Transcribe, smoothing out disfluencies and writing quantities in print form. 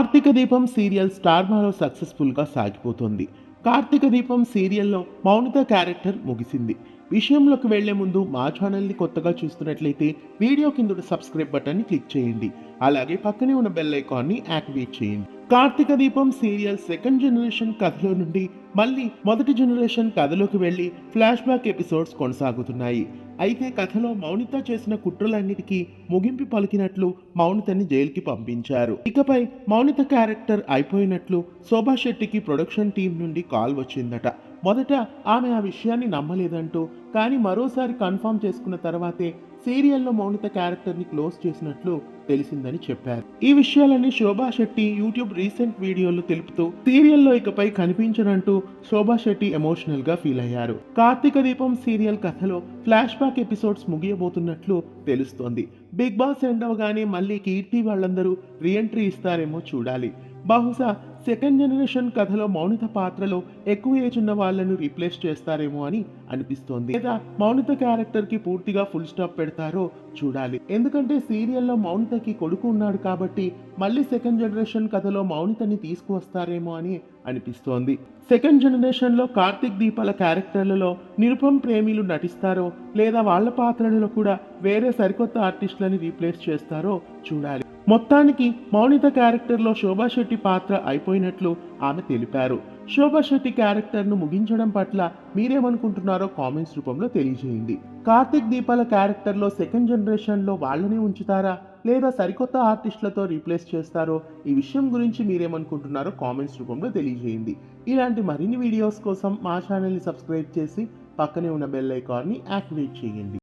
కార్తీక దీపం సీరియల్ స్టార్మాలో సక్సెస్ఫుల్గా సాగిపోతుంది. కార్తీక దీపం సీరియల్లో మౌనిత క్యారెక్టర్ ముగిసింది. విషయంలోకి వెళ్లే ముందు మా ఛానల్ని కొత్తగా చూస్తున్నట్లయితే వీడియో కింద సబ్స్క్రైబ్ బటన్ని క్లిక్ చేయండి. అలాగే పక్కనే ఉన్న బెల్ ఐకాన్ని యాక్టివేట్ చేయండి. కార్తీక దీపం సీరియల్ సెకండ్ జనరేషన్ కథలో నుండి మళ్ళీ మొదటి జనరేషన్ కథలోకి వెళ్లి ఫ్లాష్ బ్యాక్ ఎపిసోడ్స్ కొనసాగుతున్నాయి. అయితే కథలో మౌనిత చేసిన కుట్రలన్నిటికీ ముగింపు పలికినట్లు మౌనితని జైలుకి పంపించారు. ఇకపై మౌనిత క్యారెక్టర్ అయిపోయినట్లు శోభా శెట్టికి ప్రొడక్షన్ టీం నుండి కాల్ వచ్చిందట. మొదట ఆమె ఆ విషయాన్ని నమ్మలేదంటూ, కానీ మరోసారి కన్ఫర్మ్ చేసుకున్న తర్వాతే సీరియల్లో మౌనిత క్యారెక్టర్ని క్లోజ్ చేసినట్లు తెలిసిందని చెప్పారు. ఈ విషయాలన్నీ శోభా శెట్టి యూట్యూబ్ రీసెంట్ వీడియోలు తెలుపుతూ సీరియల్లో ఇకపై కనిపించనంటూ శోభా శెట్టి ఎమోషనల్ గా ఫీల్ అయ్యారు. కార్తీక దీపం సీరియల్ కథలో ఫ్లాష్ బ్యాక్ ఎపిసోడ్స్ ముగియబోతున్నట్లు తెలుస్తోంది. బిగ్ బాస్ ఎండ్ అవగానే మళ్ళీ కీర్తి వాళ్ళందరూ రీఎంట్రీ ఇస్తారేమో చూడాలి. బహుశా సెకండ్ జనరేషన్ కథలో మౌనిత పాత్రలో ఎక్కువ ఏజ్ ఉన్న వాళ్ళను రీప్లేస్ చేస్తారేమో అని అనిపిస్తోంది. లేదా మౌనిత క్యారెక్టర్ కి పూర్తిగా ఫుల్ స్టాప్ పెడతారో చూడాలి. ఎందుకంటే సీరియల్లో మౌనితకి కొడుకు ఉన్నాడు కాబట్టి మళ్ళీ సెకండ్ జనరేషన్ కథలో మౌనితని తీసుకువస్తారేమో అని అనిపిస్తోంది. సెకండ్ జనరేషన్ లో కార్తీక్ దీపాల క్యారెక్టర్లలో నిరుపం ప్రేమిలు నటిస్తారో లేదా వాళ్ళ పాత్రలలో కూడా వేరే సరికొత్త ఆర్టిస్టులని రీప్లేస్ చేస్తారో చూడాలి. మొత్తానికి మౌనిత క్యారెక్టర్లో శోభా శెట్టి పాత్ర అయిపోయినట్లు ఆమె తెలిపారు. శోభా శెట్టి క్యారెక్టర్ను ముగించడం పట్ల మీరేమనుకుంటున్నారో కామెంట్స్ రూపంలో తెలియజేయండి. కార్తీక్ దీపాల క్యారెక్టర్లో సెకండ్ జనరేషన్లో వాళ్ళని ఉంచుతారా లేదా సరికొత్త ఆర్టిస్టులతో రీప్లేస్ చేస్తారో ఈ విషయం గురించి మీరేమనుకుంటున్నారో కామెంట్స్ రూపంలో తెలియజేయండి. ఇలాంటి మరిన్ని వీడియోస్ కోసం మా ఛానల్ని సబ్స్క్రైబ్ చేసి పక్కనే ఉన్న బెల్ ఐకాన్ని యాక్టివేట్ చేయండి.